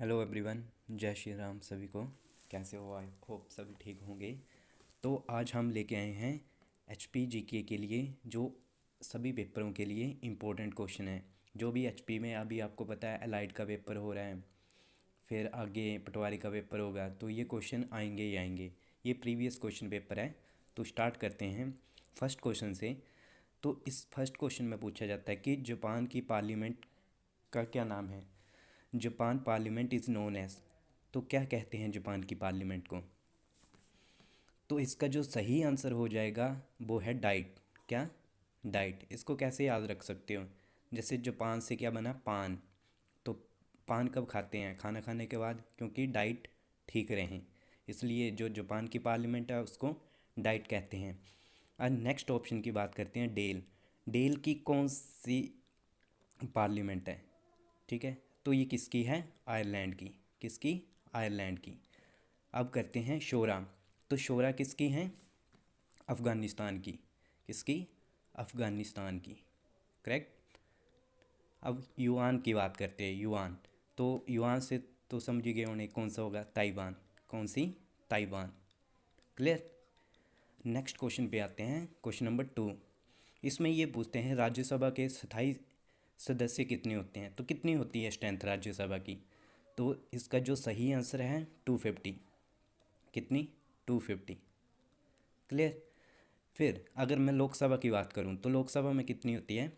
Hello everyone, जय श्री राम सभी को। कैसे हो? आई होप सभी ठीक होंगे। तो आज हम लेके आए हैं एचपी जीके के लिए, जो सभी पेपरों के लिए इम्पोर्टेंट क्वेश्चन है। जो भी एचपी में अभी आपको पता है एलाइड का पेपर हो रहा है, फिर आगे पटवारी का पेपर होगा, तो ये क्वेश्चन आएंगे ही आएंगे। ये प्रीवियस क्वेश्चन पेपर है। तो स्टार्ट करते हैं फर्स्ट क्वेश्चन से। तो इस फर्स्ट क्वेश्चन में पूछा जाता है कि जापान की पार्लियामेंट का क्या नाम है? Japan parliament is known as. तो क्या कहते हैं जापान की पार्लियामेंट को? तो इसका जो सही आंसर हो जाएगा वो है डाइट। क्या? डाइट। इसको कैसे याद रख सकते हो? जैसे जापान से क्या बना? पान। तो पान कब खाते हैं? खाना खाने के बाद, क्योंकि डाइट ठीक रहें, इसलिए जो जापान की पार्लियामेंट है उसको डाइट कहते हैं। और नेक्स्ट ऑप्शन की बात करते हैं, डेल। डेल की कौन सी पार्लियामेंट है? ठीक है, तो ये किसकी है? आयरलैंड की। किसकी? आयरलैंड की। अब करते हैं शोरा। तो शोरा किसकी हैं? अफ़गानिस्तान की। किसकी? अफ़गानिस्तान की। करेक्ट। अब युआन की बात करते हैं, युआन। तो युआन से तो समझ गए होंगे कौन सा होगा? ताइवान। कौन सी? ताइवान। क्लियर। नेक्स्ट क्वेश्चन पे आते हैं, क्वेश्चन नंबर 2। इसमें ये पूछते हैं राज्यसभा के स्थायी सदस्य कितने होते हैं? तो कितनी होती है स्ट्रेंथ राज्यसभा की? तो इसका जो सही आंसर है 250। कितनी? 250। क्लियर। फिर अगर मैं लोकसभा की बात करूं तो लोकसभा में कितनी होती है?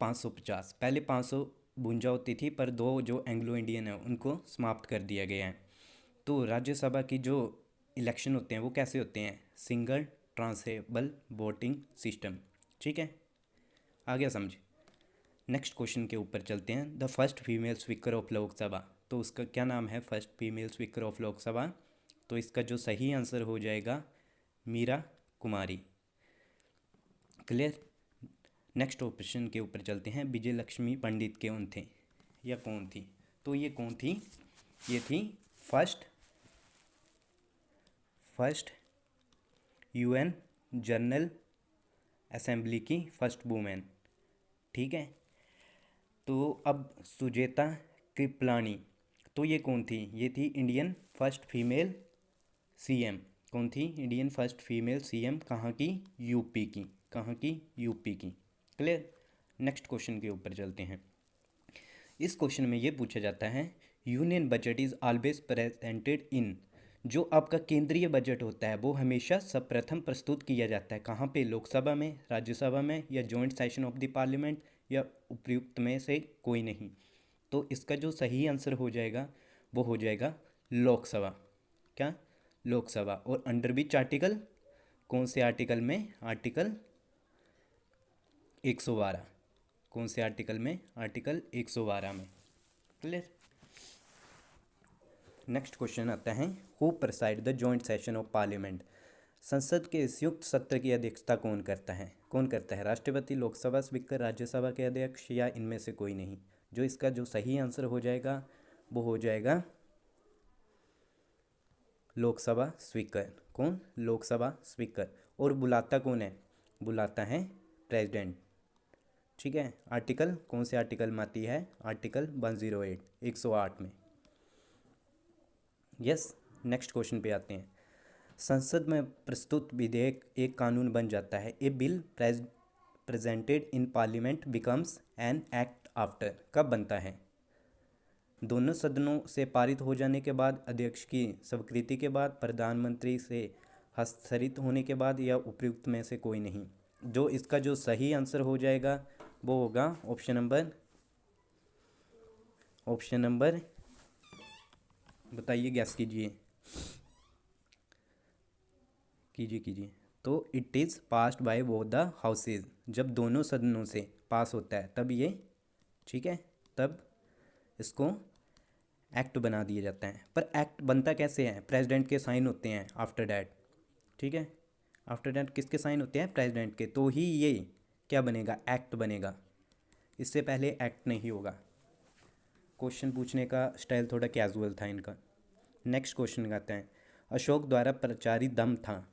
550। पहले 552 होती थी, पर दो जो एंग्लो इंडियन है उनको समाप्त कर दिया गया है। तो राज्यसभा की जो इलेक्शन होते हैं वो कैसे होते हैं? Single transferable voting system. ठीक है, आ गया समझ? नेक्स्ट क्वेश्चन के ऊपर चलते हैं। The first female speaker of Lok Sabha. तो उसका क्या नाम है? First female speaker of Lok Sabha. तो इसका जो सही आंसर हो जाएगा मीरा कुमारी। क्लियर। नेक्स्ट ऑप्शन के ऊपर चलते हैं। विजय लक्ष्मी पंडित कौन थे या कौन थी? तो ये कौन थी? ये थी first first UN general assembly की फर्स्ट वुमेन। ठीक है। तो अब सुजेता कृपलानी, तो ये कौन थी? ये थी इंडियन फर्स्ट फीमेल सीएम। कौन थी? Indian first female CM. कहाँ की? यूपी की। कहाँ की? यूपी की। क्लियर। नेक्स्ट क्वेश्चन के ऊपर चलते हैं। इस क्वेश्चन में ये पूछा जाता है, union budget is always presented in. जो आपका केंद्रीय बजट होता है वो हमेशा सर्वप्रथम प्रस्तुत किया जाता है कहाँ पे? लोकसभा में, राज्यसभा में, या joint session of the parliament, या उपयुक्त में से कोई नहीं। तो इसका जो सही आंसर हो जाएगा वो हो जाएगा लोकसभा। क्या? लोकसभा। और अंडर विच आर्टिकल? कौन से आर्टिकल में? आर्टिकल 112। कौन से आर्टिकल में? आर्टिकल 112 में। क्लियर। नेक्स्ट क्वेश्चन आता है, who preside the joint session of parliament. संसद के संयुक्त सत्र की अध्यक्षता कौन करता है? कौन करता है? राष्ट्रपति, लोकसभा स्पीकर, राज्यसभा के अध्यक्ष, या इनमें से कोई नहीं। जो इसका जो सही आंसर हो जाएगा वो हो जाएगा लोकसभा स्पीकर। कौन? लोकसभा स्पीकर। और बुलाता कौन है? बुलाता है प्रेसिडेंट। ठीक है। आर्टिकल कौन से आर्टिकल में आती है? आर्टिकल 108, 108 में। यस। नेक्स्ट क्वेश्चन पे आते हैं। संसद में प्रस्तुत विधेयक एक कानून बन जाता है। A bill presented in parliament becomes an act after. कब बनता है? दोनों सदनों से पारित हो जाने के बाद, अध्यक्ष की स्वीकृति के बाद, प्रधानमंत्री से हस्ताक्षरित होने के बाद, या उपयुक्त में से कोई नहीं। जो इसका जो सही आंसर हो जाएगा वो होगा ऑप्शन नंबर बताइए, गैस कीजिए, कीजिए। तो it is passed by both the houses. जब दोनों सदनों से पास होता है तब ये, ठीक है, तब इसको एक्ट बना दिया जाता है। पर एक्ट बनता कैसे है? प्रेसिडेंट के साइन होते हैं आफ्टर डैट। ठीक है। आफ्टर डैट किसके साइन होते हैं? प्रेसिडेंट के। तो ही ये क्या बनेगा? एक्ट बनेगा। इससे पहले एक्ट नहीं होगा। क्वेश्चन पूछने का स्टाइल थोड़ा कैजुअल था इनका। नेक्स्ट क्वेश्चन आते हैं। अशोक द्वारा प्रचारित दम था।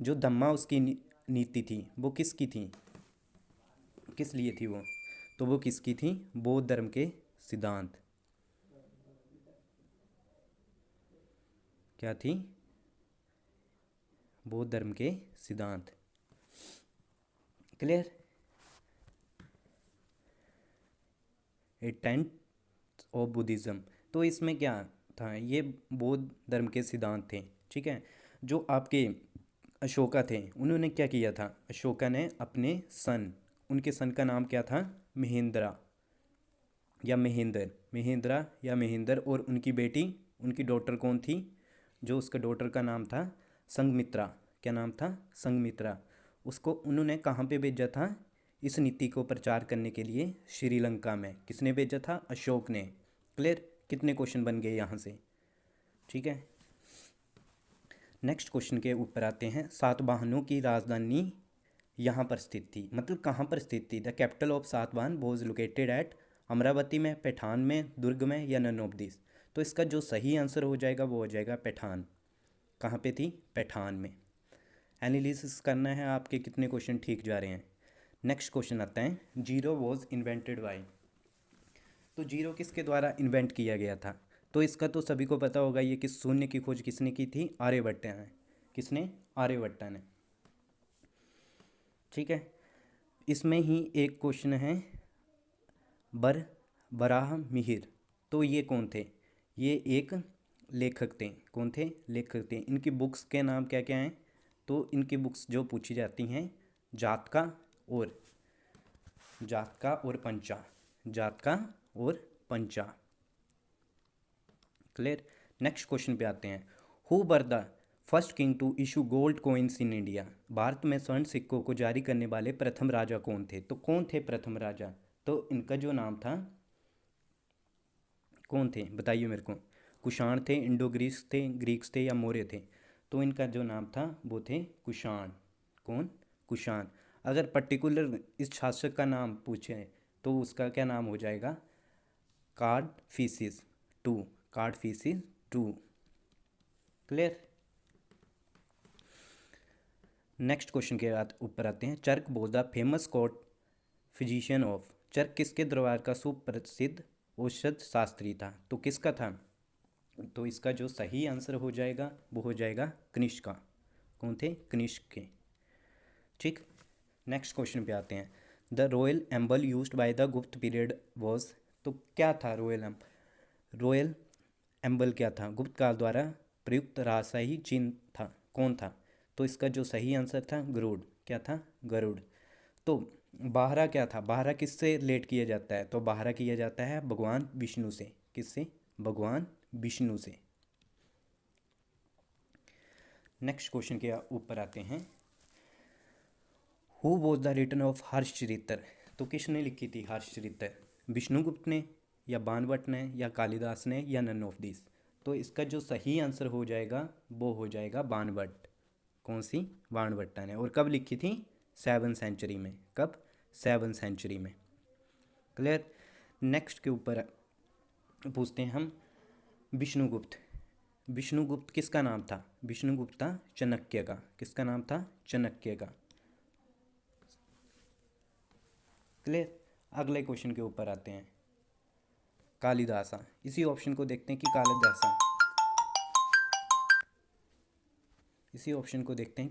जो धम्मा उसकी नीति थी वो किसकी थी? किस लिए थी वो? तो वो किसकी थी? बौद्ध धर्म के सिद्धांत। क्या थी? बौद्ध धर्म के सिद्धांत। Clear? A tenth of Buddhism. तो इसमें क्या था? ये बौद्ध धर्म के सिद्धांत थे, ठीक है। जो आपके अशोका थे, उन्होंने क्या किया था? अशोका ने अपने सन, उनके सन का नाम क्या था? महेंद्रा या महेंद्र, महेंद्रा या महेंद्र, और उनकी बेटी, उनकी डॉटर कौन थी? जो उसका डॉटर का नाम था संघमित्रा। क्या नाम था? संघमित्रा। उसको उन्होंने कहाँ पे भेजा था इस नीति को प्रचार करने के लिए? श्रीलंका में। किसने भेजा था? अशोक ने। क्लियर? कितने क्वेश्चन बन गए यहाँ से? ठीक है। नेक्स्ट क्वेश्चन के ऊपर आते हैं। सातवाहनों की राजधानी यहाँ पर स्थित थी, मतलब कहाँ पर स्थित थी? The capital of Satavahana was located at, Amravati में, पैठान में, दुर्ग में, या नन ऑफ दिस। तो इसका जो सही आंसर हो जाएगा वो हो जाएगा पैठान। कहाँ पे थी? पैठान में। एनालिसिस करना है आपके कितने क्वेश्चन ठीक जा रहे हैं। नेक्स्ट क्वेश्चन आता है, जीरो वॉज इन्वेंटेड बाय। तो जीरो किसके द्वारा इन्वेंट किया गया था? तो इसका तो सभी को पता होगा, ये कि शून्य की खोज किसने की थी? आर्यभट्ट ने। किसने? आर्यभट्ट ने। ठीक है। इसमें ही एक क्वेश्चन है, बराह मिहिर। तो ये कौन थे? ये एक लेखक थे। कौन थे? लेखक थे। इनकी बुक्स के नाम क्या क्या हैं? तो इनकी बुक्स जो पूछी जाती हैं, जातका और पंचा। जातका और पंचा। क्लियर? नेक्स्ट क्वेश्चन पे आते हैं। Who was the first king to issue gold coins in India. Bharat में स्वर्ण सिक्कों को जारी करने वाले प्रथम राजा कौन थे? तो कौन थे प्रथम राजा? तो इनका जो नाम था, कौन थे बताइए मेरे को। कुषाण थे, इंडो ग्रीक्स थे, या मौर्य थे? तो इनका जो नाम था वो थे कुषाण। कौन? कुषाण। अगर पर्टिकुलर इस शासक का नाम पूछे तो उसका क्या नाम हो जाएगा? Kadphises two. Kadphises two. Clear? Next question के ऊपर आते हैं। Charak was the famous court physician of. Charak किसके दरबार का सुप्रसिद्ध औषध शास्त्री था? तो किसका था? तो इसका जो सही आंसर हो जाएगा वो हो जाएगा कनिष्क का। कौन थे? कनिष्क के। ठीक। नेक्स्ट क्वेश्चन पे आते हैं। The royal एम्बल used by the गुप्त पीरियड वॉज। तो क्या था रॉयल एम्बल क्या था? गुप्त काल द्वारा प्रयुक्त राजशाही चिन्ह था। कौन था? तो इसका जो सही आंसर था गरुड़। क्या था? गरुड़। तो बाहरा क्या था? बाहरा किससे रिलेट किया जाता है? तो बाहरा किया जाता है भगवान विष्णु से। किससे? भगवान विष्णु से। नेक्स्ट क्वेश्चन के ऊपर आते हैं। Who was the written of Harshacharitra. तो किसने लिखी थी हर्षचरित्र? विष्णुगुप्त ने, या बाणभट्ट ने, या कालिदास ने, या नन ऑफ दिस। तो इसका जो सही आंसर हो जाएगा वो हो जाएगा बाणभट्ट। कौन सी? बाणभट्ट ने। और कब लिखी थी? 7वीं सेंचुरी में। कब? 7वीं सेंचुरी में। क्लियर? नेक्स्ट के ऊपर पूछते हैं हम, विष्णुगुप्त। विष्णुगुप्त किसका नाम था? विष्णुगुप्त था चाणक्य का। किसका नाम था? चाणक्य का। क्लियर? अगले क्वेश्चन के ऊपर आते हैं। कालिदासा। इसी ऑप्शन को देखते हैं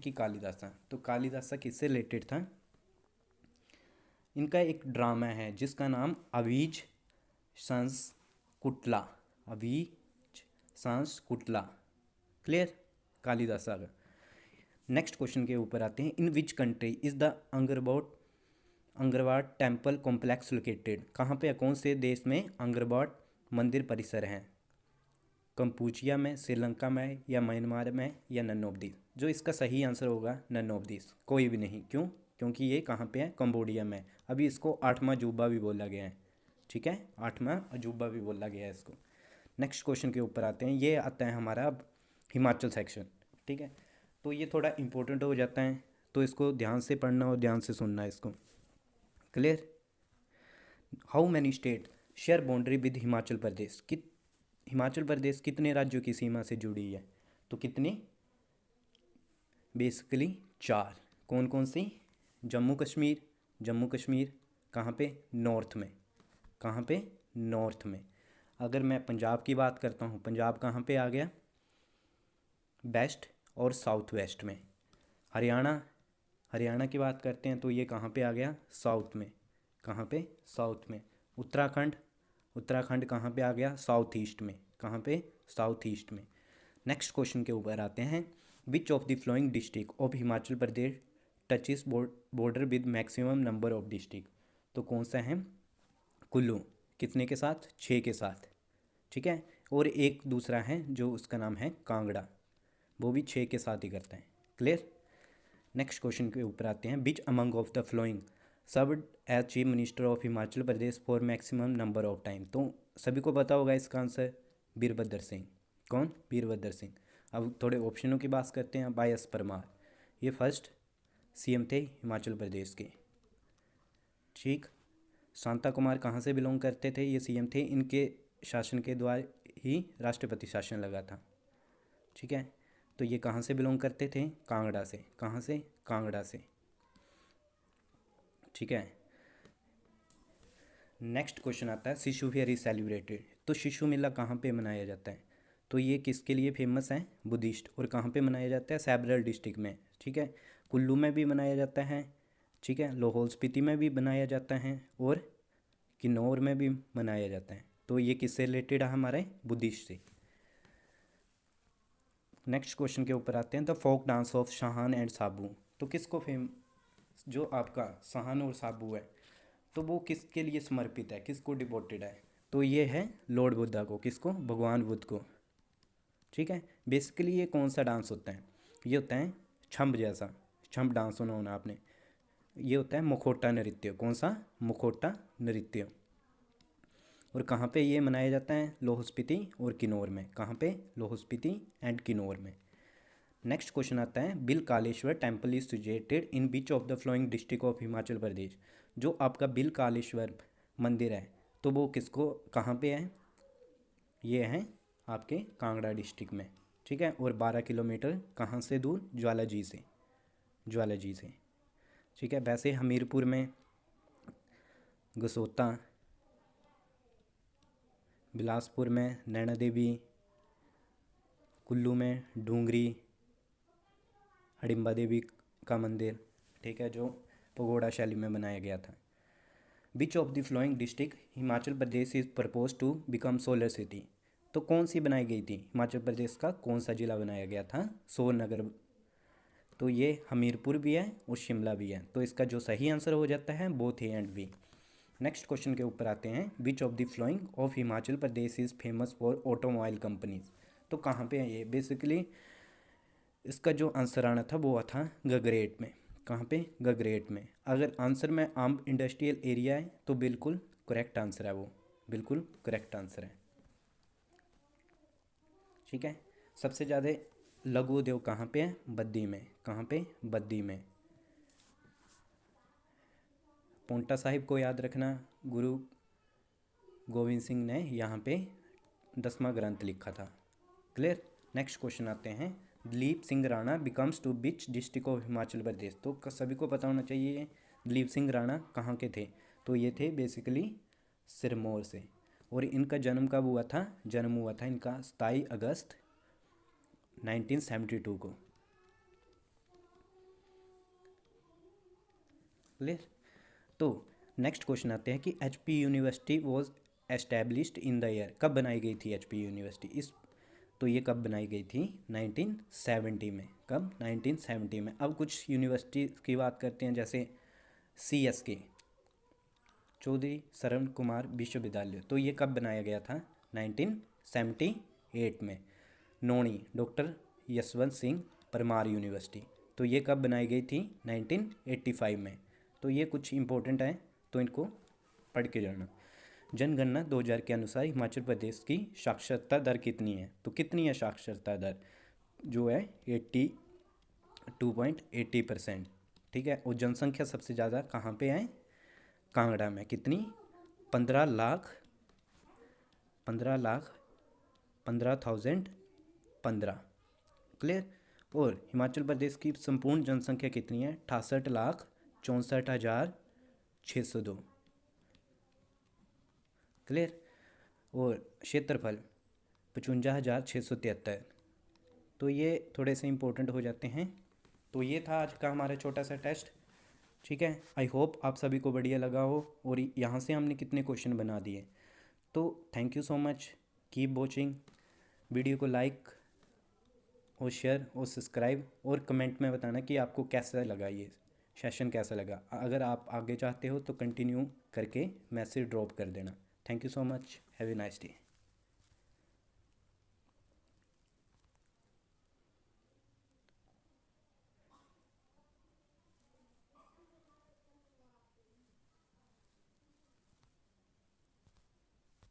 कि कालिदासा तो कालिदासा किससे रिलेटेड था? इनका एक ड्रामा है जिसका नाम अवीज सांसकुटला। अवीज सांसकुटला। क्लियर? कालिदासा का। नेक्स्ट क्वेश्चन के ऊपर आते हैं। In which country is the Angkor Wat temple complex located. कहाँ पे? कौन से देश में अंगरवाट मंदिर परिसर हैं? कंपूचिया में, श्रीलंका में, या म्यांमार में, या नन ऑफ दिस। जो इसका सही आंसर होगा नन ऑफ दिस, कोई भी नहीं। क्यों? क्योंकि ये कहाँ पे है? कंबोडिया में। अभी इसको 8वां अजूबा भी बोला गया है। ठीक है, 8वां अजूबा भी बोला गया है इसको। नेक्स्ट क्वेश्चन के ऊपर आते हैं। ये आता है हमारा अब हिमाचल सेक्शन। ठीक है, तो ये थोड़ा इंपॉर्टेंट हो जाता है, तो इसको ध्यान से पढ़ना और ध्यान से सुनना है इसको। Clear? How many state share boundary with Himachal Pradesh. Himachal Pradesh कितने राज्यों की सीमा से जुड़ी है? तो कितने? बेसिकली 4। कौन कौन सी? जम्मू कश्मीर, कहाँ पे? नॉर्थ में। कहाँ पे? नॉर्थ में। अगर मैं पंजाब की बात करता हूँ, पंजाब कहाँ पे आ गया? वेस्ट और साउथ वेस्ट में। हरियाणा, हरियाणा की बात करते हैं तो ये कहाँ पे आ गया? साउथ में। कहाँ पे? साउथ में। उत्तराखंड, उत्तराखंड कहाँ पे आ गया? साउथ ईस्ट में। कहाँ पे? साउथ ईस्ट में। नेक्स्ट क्वेश्चन के ऊपर आते हैं। Which of the flowing district of Himachal Pradesh touches border with maximum number of district? तो कौन सा है? कुल्लू। कितने के साथ? 6 के साथ। ठीक है। और एक दूसरा है जो उसका नाम है कांगड़ा, वो भी 6 के साथ ही करता है। क्लियर। नेक्स्ट क्वेश्चन के ऊपर आते हैं। Which among of the following served as chief minister of Himachal Pradesh for maximum number of time? तो सभी को पता होगा इसका आंसर, वीरभद्र सिंह। कौन? वीरभद्र सिंह। अब थोड़े ऑप्शनों की बात करते हैं। YS परमार, ये फर्स्ट CM थे हिमाचल प्रदेश के। ठीक। शांता कुमार कहाँ से बिलोंग करते थे? ये CM थे, इनके शासन के द्वारा ही राष्ट्रपति शासन लगा था। ठीक है। तो ये कहाँ से बिलोंग करते थे? कांगड़ा से। कहाँ से? कांगड़ा से। ठीक है। नेक्स्ट क्वेश्चन आता है, शिशु फेयर इज सेलिब्रेटेड। तो शिशु मेला कहाँ पे मनाया जाता है? तो ये किसके लिए फेमस है? बुद्धिस्ट। और कहाँ पे मनाया जाता है? सेवरल डिस्ट्रिक्ट में। ठीक है। कुल्लू में भी मनाया जाता है। ठीक है। लाहौल स्पीति में भी मनाया जाता है और किन्नौर में भी मनाया जाता है। तो ये किससे रिलेटेड है? हमारे बुद्धिस्ट से। नेक्स्ट क्वेश्चन के ऊपर आते हैं। The folk dance of Shahan and Sabu. तो किसको जो आपका शाहान और साबू है, तो वो किसके लिए समर्पित है? किसको डिवोटेड है? तो ये है लॉर्ड बुद्धा को। किसको? भगवान बुद्ध को। ठीक है। बेसिकली ये कौन सा डांस होता है? ये होता है छंब जैसा। छंब डांस सुना होना आपने। ये होता है मुखौटा नृत्य। कौन सा? मुखौटा नृत्य। और कहाँ पे ये मनाया जाता है? लाहौल स्पीति और किन्नौर में। कहाँ पे? लाहौल स्पीति एंड किन्नौर में। नेक्स्ट क्वेश्चन आता है। Bil Kaleshwar temple is situated in beach of the flowing district of Himachal Pradesh. जो आपका बिल कालेश्वर मंदिर है, तो वो किसको, कहाँ पे है? ये है आपके कांगड़ा डिस्ट्रिक्ट में। ठीक है। और 12 किलोमीटर कहाँ से दूर? ज्वालाजी से। ज्वालाजी से। ठीक है। वैसे हमीरपुर में गसोता, बिलासपुर में नैना देवी, कुल्लू में डूंगरी हडिम्बा देवी का मंदिर, ठीक है, जो पगोड़ा शैली में बनाया गया था। Which of the flowing district Himachal Pradesh is propose to become solar city? तो कौन सी बनाई गई थी? हिमाचल प्रदेश का कौन सा जिला बनाया गया था? सोननगर। तो ये हमीरपुर भी है और शिमला भी है। तो इसका जो सही आंसर हो जाता है both A and B. Next question के ऊपर आते हैं। Which of the following of Himachal Pradesh is famous for automobile companies? तो कहाँ पे है ये? बेसिकली इसका जो आंसर आना था वो था गगरेट में। कहाँ पे? गगरेट में। अगर आंसर में आम इंडस्ट्रियल एरिया है तो बिल्कुल करेक्ट आंसर है, वो बिल्कुल करेक्ट आंसर है। ठीक है। सबसे ज़्यादा लघु उद्योग कहाँ पे है? बद्दी में। कहाँ पे? बद्दी में। पोंटा साहिब को याद रखना, गुरु गोविंद सिंह ने यहाँ पे 10वां ग्रंथ लिखा था। क्लियर। नेक्स्ट क्वेश्चन आते हैं। Dalip Singh Rana becomes to which district of Himachal Pradesh? तो सभी को पता होना चाहिए दलीप सिंह राणा कहाँ के थे। तो ये थे बेसिकली सिरमौर से। और इनका जन्म कब हुआ था? जन्म हुआ था इनका 27 अगस्त 1972 को। क्लियर। तो नेक्स्ट क्वेश्चन आते हैं कि HP university was established in the year. कब बनाई गई थी HP यूनिवर्सिटी? इस तो ये कब बनाई गई थी? 1970 में। कब? 1970 में। अब कुछ यूनिवर्सिटी की बात करते हैं, जैसे CSK चौधरी शरण कुमार विश्वविद्यालय। तो ये कब बनाया गया था? 1978 में। नोनी डॉक्टर यशवंत सिंह परमार यूनिवर्सिटी, तो ये कब बनाई गई थी? 1985 में। तो ये कुछ इंपॉर्टेंट है, तो इनको पढ़ के जाना। जनगणना 2000 के अनुसार हिमाचल प्रदेश की साक्षरता दर कितनी है? तो कितनी है साक्षरता दर? जो है 82.80%। ठीक है। और जनसंख्या सबसे ज़्यादा कहाँ पे है? कांगड़ा में। कितनी? 15,15,15,015। क्लियर। और हिमाचल प्रदेश की संपूर्ण जनसंख्या कितनी है? 68,64,602। क्लियर। और क्षेत्रफल 55,673। तो ये थोड़े से इम्पोर्टेंट हो जाते हैं। तो ये था आज का हमारा छोटा सा टेस्ट। ठीक है, आई होप आप सभी को बढ़िया लगा हो। और यहाँ से हमने कितने क्वेश्चन बना दिए। तो thank you so much, keep watching. Video को लाइक और शेयर और सब्सक्राइब, और कमेंट में बताना कि आपको कैसा लगा, ये सेशन कैसा लगा। अगर आप आगे चाहते हो तो कंटिन्यू करके मैसेज ड्रॉप कर देना। Thank you so much, have a nice day.